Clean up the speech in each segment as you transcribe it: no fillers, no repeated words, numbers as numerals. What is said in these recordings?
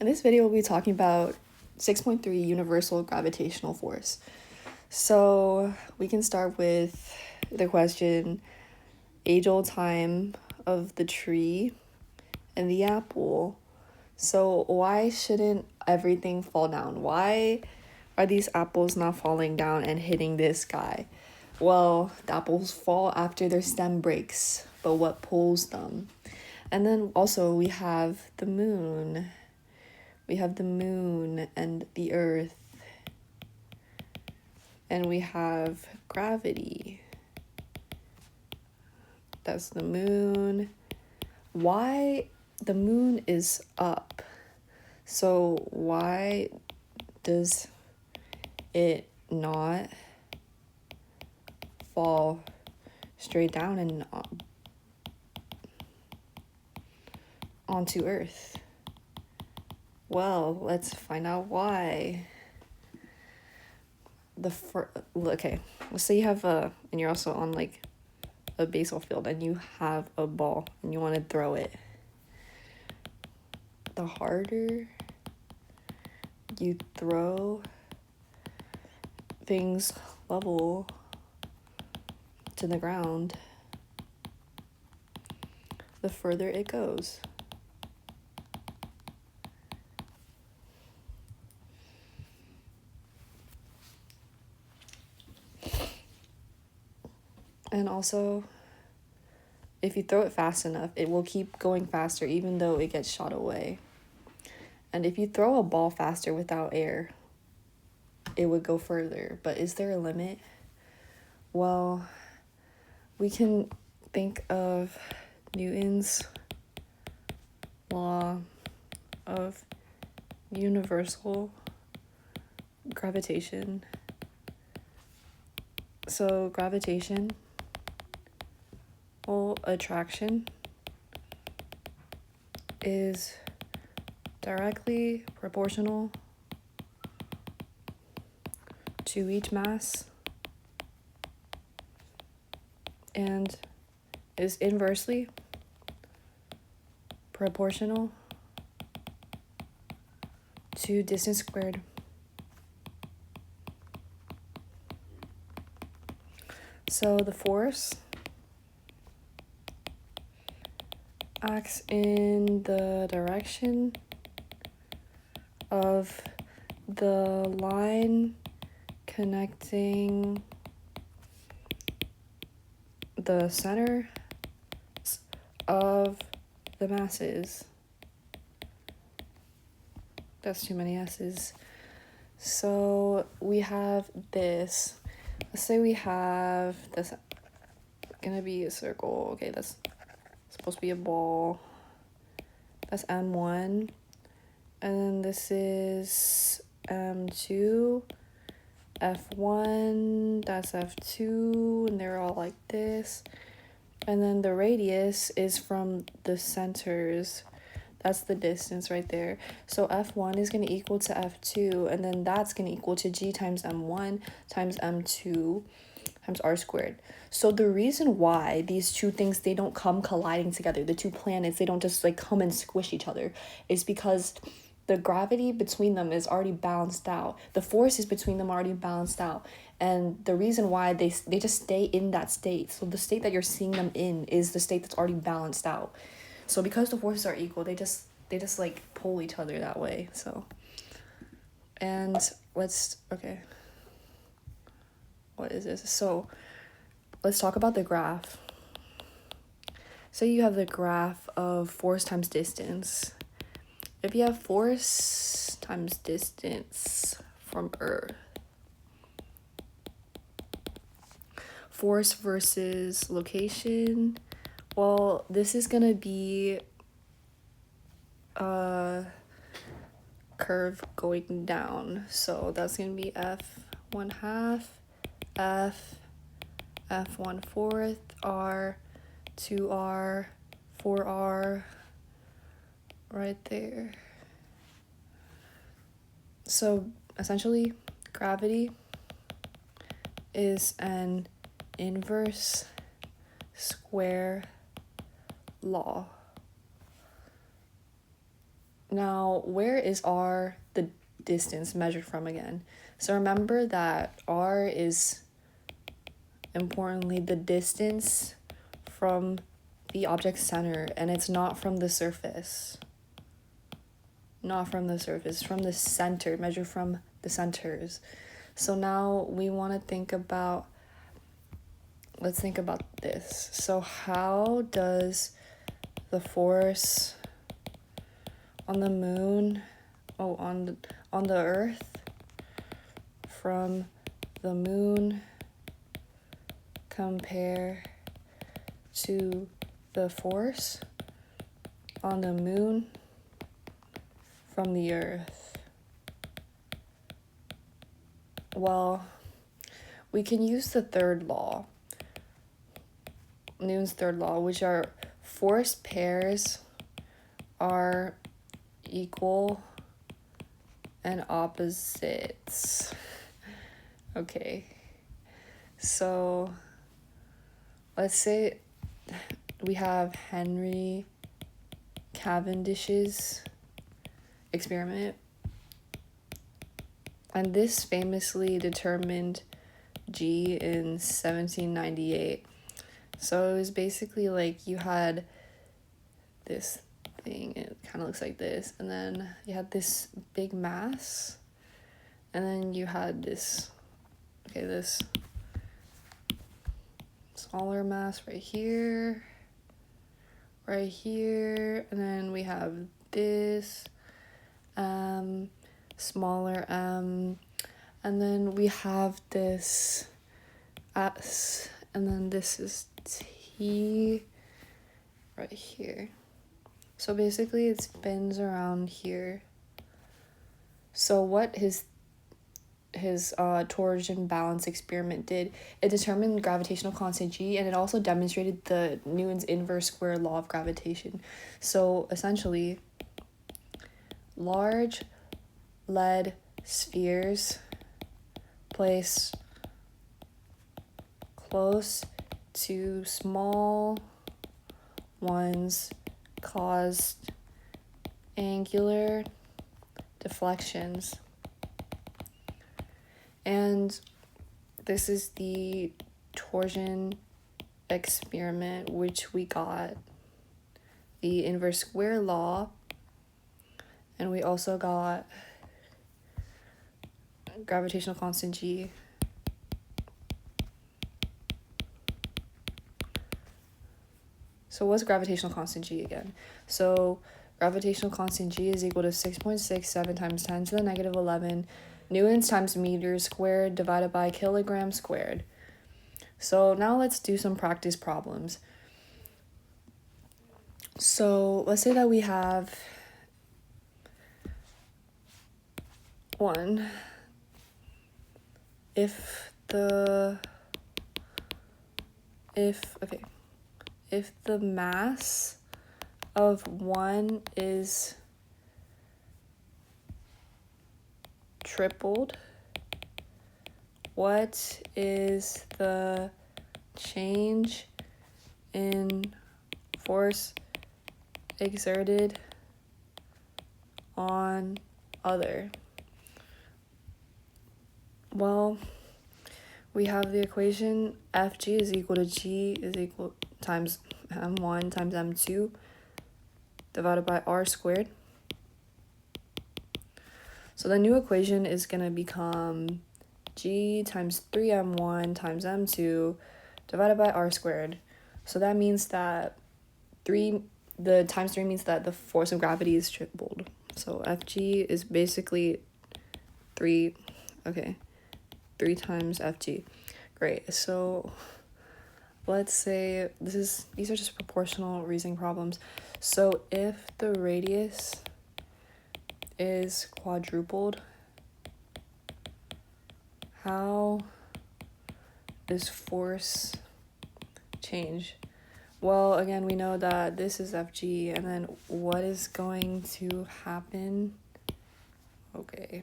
In this video, we'll be talking about 6.3 universal gravitational force. So we can start with the question, age-old time of the tree and the apple. So why shouldn't everything fall down? Why are these apples not falling down and hitting this guy? Well, the apples fall after their stem breaks, but what pulls them? And then also we have the moon. We have the moon and the earth. And we have gravity. That's the moon. Why the moon is up? So why does it not fall straight down and onto Earth? Well, let's find out why. Okay, let's say you have and you're also on like a baseball field and you have a ball and you want to throw it. The harder you throw things level to the ground, the further it goes. And also, if you throw it fast enough, it will keep going faster even though it gets shot away. And if you throw a ball faster without air, it would go further. But is there a limit? Well, we can think of Newton's law of universal gravitation. So gravitation, well, attraction is directly proportional to each mass and is inversely proportional to distance squared. So the force acts in the direction of the line connecting the center of the masses. That's too many S's. So we have this. Let's say we have this gonna be a circle. Okay, that's supposed to be a ball. That's M1. And then this is M2. F1, that's F2, and they're all like this. And then the radius is from the centers. That's the distance right there. So F1 is going to equal to F2, and then that's going to equal to G times M1 times M2 times R squared. So the reason why these two things, they don't come colliding together, the two planets, they don't just like come and squish each other, is because the gravity between them is already balanced out. The forces between them are already balanced out. And the reason why they just stay in that state. So the state that you're seeing them in is the state that's already balanced out. So because the forces are equal, they just like pull each other that way. So, and okay. What is this? So let's talk about the graph. So you have the graph of force times distance. If you have force times distance from Earth, force versus location, well, this is going to be a curve going down. So that's going to be F1/2, F1/4, R, 2R, 4R, right there. So essentially, gravity is an inverse square law. Now, where is r the distance measured from again? So remember that r is importantly the distance from the object's center, and it's not from the surface. Not from the surface, from the center, measured from the centers. So now we want to let's think about this. So how does the force on the moon, on the earth, from the moon compare to the force on the moon from the earth? Well, we can use the third law, Newton's third law, which are force pairs are equal and opposites. Okay, so let's say we have Henry Cavendish's experiment, and this famously determined G in 1798. So it was basically like you had this thing, it kind of looks like this, and then you had this big mass, and then you had this smaller mass right here, and then we have this smaller m, and then we have this s, and then this is t right here. So basically it spins around here. So what his torsion balance experiment did, it determined gravitational constant G, and it also demonstrated the Newton's inverse square law of gravitation. So essentially, large lead spheres placed close to small ones caused angular deflections. And this is the torsion experiment, which we got the inverse square law, and we also got gravitational constant G. So what's gravitational constant G again? So gravitational constant G is equal to 6.67 times 10 to the negative 11 newtons times meters squared divided by kilograms squared. So now let's do some practice problems. So let's say that we have one. If the mass of one is tripled, what is the change in force exerted on other? Well, we have the equation Fg is equal to G is equal times m1 times m2 divided by r squared. So the new equation is going to become G times 3m1 times m2 divided by r squared. So that means that the times 3 means that the force of gravity is tripled. So Fg is basically 3 times Fg. Great. So let's say these are just proportional reasoning problems. So if the radius is quadrupled, how does force change? Well, again, we know that this is Fg, and then what is going to happen? Okay.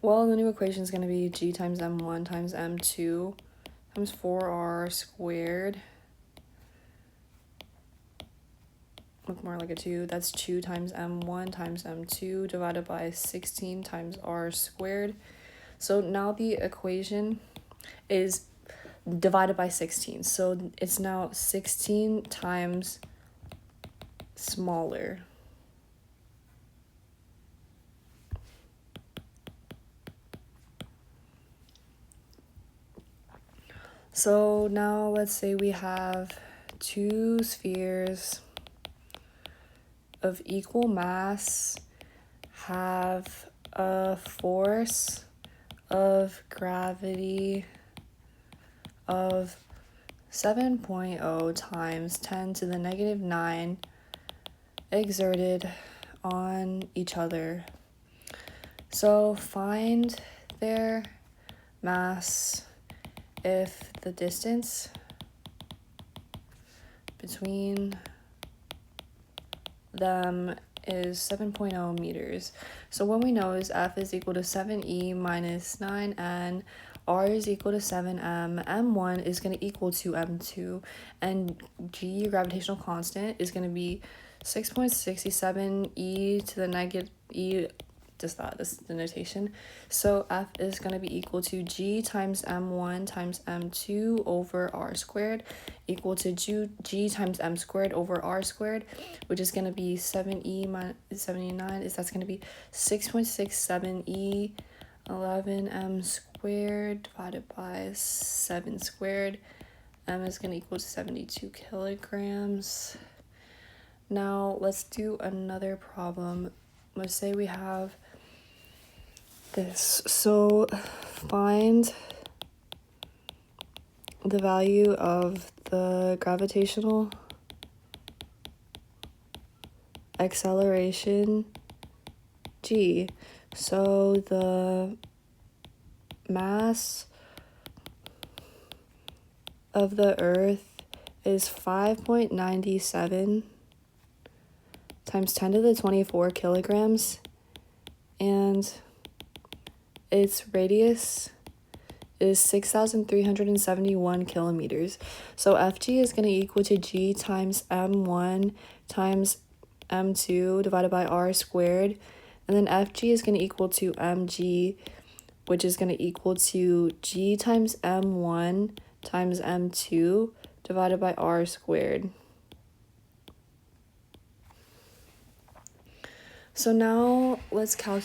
Well, the new equation is going to be G times m1 times m2 times 4r squared look more like a 2. That's 2 times m1 times m2 divided by 16 times r squared. So now the equation is divided by 16. So it's now 16 times smaller. So now let's say we have 2 spheres of equal mass have a force of gravity of 7.0 times 10 to the negative 9 exerted on each other. So find their mass if the distance between them is 7.0 meters. So what we know is F is equal to 7e minus 9n, R is equal to 7m, m1 is going to equal to m2, and G, gravitational constant, is going to be 6.67 e to the negative e, just that, this is the notation. So F is going to be equal to G times m1 times m2 over r squared equal to G times m squared over r squared, which is going to be 7e minus 79, that's going to be 6.67e 11m squared divided by 7 squared. M is going to equal to 72 kilograms. Now let's do another problem. Let's say we have this. So find the value of the gravitational acceleration G. So the mass of the Earth is 5.97 times 10 to the 24 kilograms, and its radius is 6,371 kilometers. So FG is going to equal to G times M1 times M2 divided by R squared, and then FG is going to equal to MG, which is going to equal to G times M1 times M2 divided by R squared. So now let's talk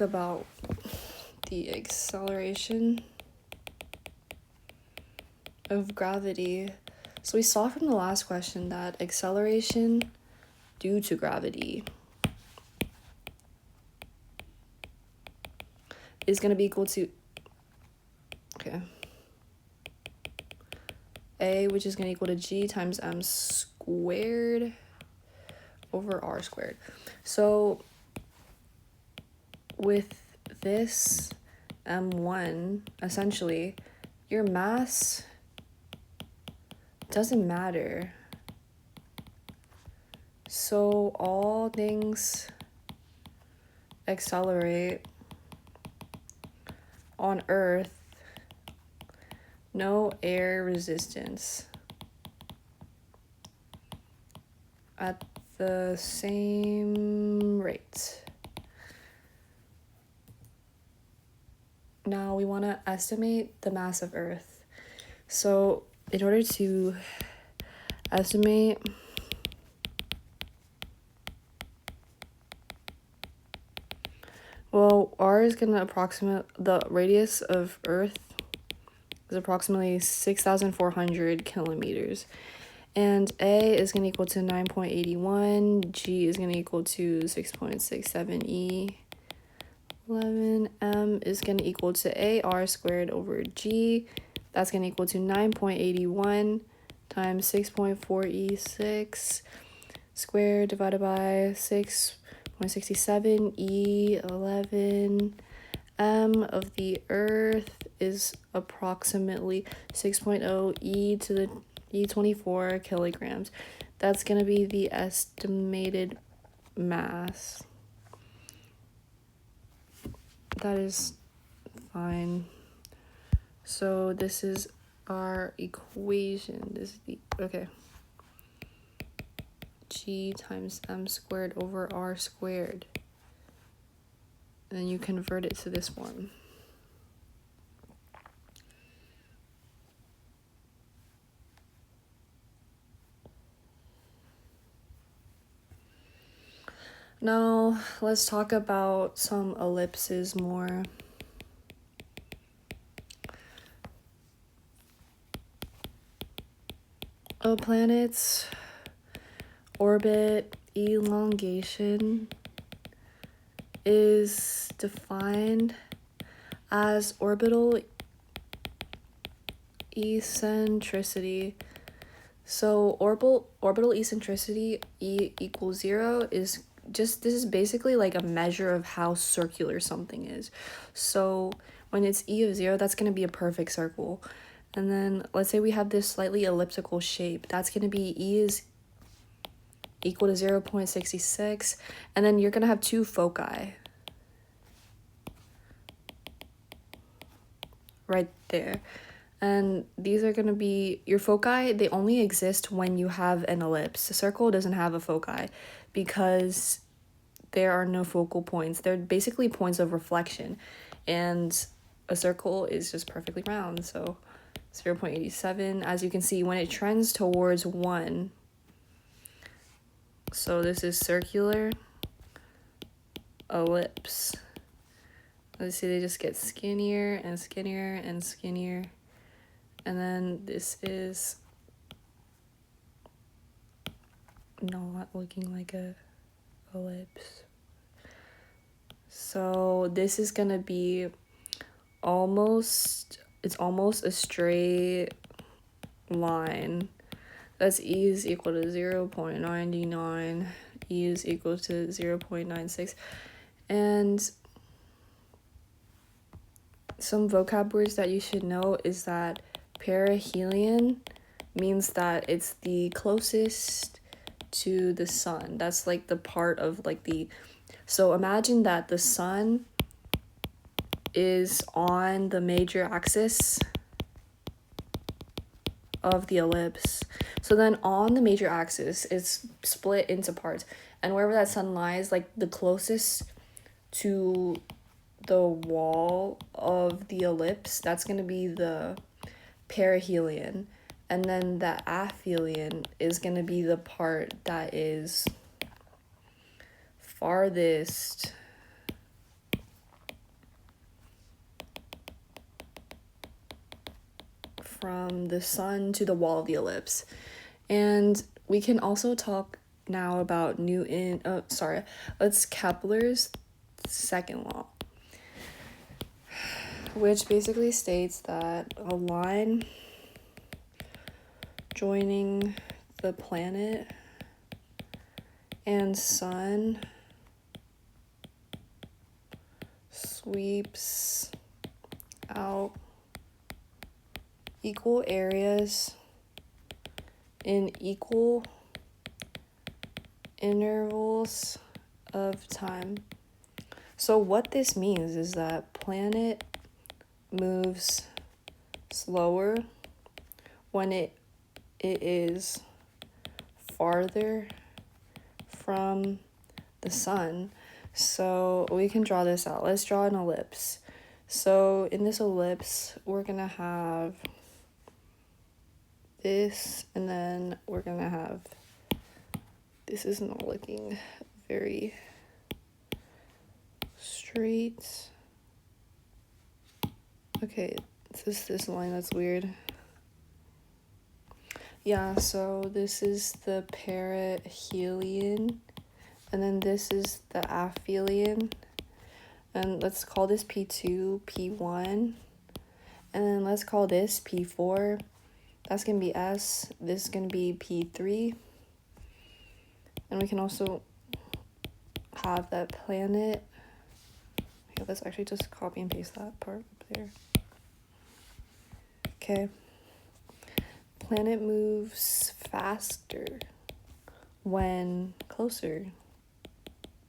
about the acceleration of gravity. So we saw from the last question that acceleration due to gravity is going to be equal to A, which is going to equal to G times M squared over R squared. So with this M1, essentially, your mass doesn't matter. So all things accelerate on Earth, no air resistance at the same rate. Now we want to estimate the mass of Earth. So in order to estimate R is going to approximate the radius of Earth is approximately 6,400 kilometers. And A is going to equal to 9.81, G is going to equal to 6.67 E, 11, M is going to equal to AR squared over G, that's going to equal to 9.81 times 6.4E6 squared divided by 6.67 E11. M of the Earth is approximately 6.0 E to the E24 kilograms. That's going to be the estimated mass. That is fine. So this is our equation. Okay. g times m squared over r squared. And then you convert it to this form. Now, let's talk about some ellipses more. A planet's orbit elongation is defined as orbital eccentricity. So orbital eccentricity, E equals 0, is just, this is basically like a measure of how circular something is. So when it's E of 0, that's going to be a perfect circle. And then let's say we have this slightly elliptical shape. That's going to be E is equal to 0.66. And then you're going to have two foci right there. And these are going to be your foci. They only exist when you have an ellipse. A circle doesn't have a foci because there are no focal points. They're basically points of reflection. And a circle is just perfectly round. So 0.87. As you can see, when it trends towards 1, so this is circular ellipse. Let's see, they just get skinnier and skinnier and skinnier. And then this is not looking like a ellipse. So this is gonna be almost, it's almost a straight line. That's E is equal to 0.99. E is equal to 0.96. And some vocab words that you should know is that perihelion means that it's the closest to the sun. That's like the part of like the, so imagine that the sun is on the major axis of the ellipse. So then on the major axis, it's split into parts. And wherever that sun lies, like the closest to the wall of the ellipse, that's going to be the perihelion. And then the aphelion is going to be the part that is farthest from the sun to the wall of the ellipse. And we can also talk now about let's Kepler's second law, which basically states that a line joining the planet and sun sweeps out equal areas in equal intervals of time. So what this means is that planet moves slower when it is farther from the sun. So we can draw this out. Let's draw an ellipse. So in this ellipse, we're gonna have this, and then we're gonna have, this is not looking very straight. Okay, it's just this line that's weird. Yeah, so this is the perihelion, and then this is the aphelion, and let's call this P2, P1, and then let's call this P4. That's gonna be S, this is gonna be P3, and we can also have that planet. Okay, let's actually just copy and paste that part up there. Okay. Planet moves faster when closer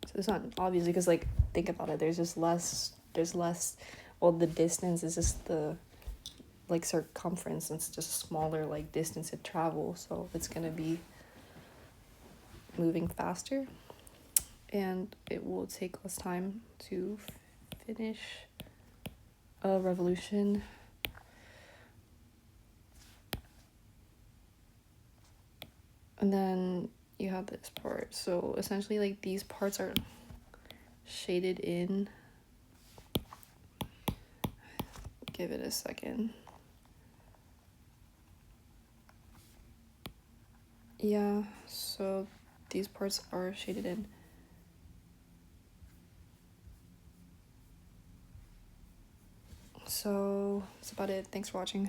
to the sun, obviously, because like think about it, there's less, well, the distance is just the like circumference, and it's just a smaller like distance to travel, so it's gonna be moving faster, and it will take less time to finish a revolution. And then you have this part. So essentially, like, these parts are shaded in. Give it a second. Yeah, so these parts are shaded in. So that's about it. Thanks for watching.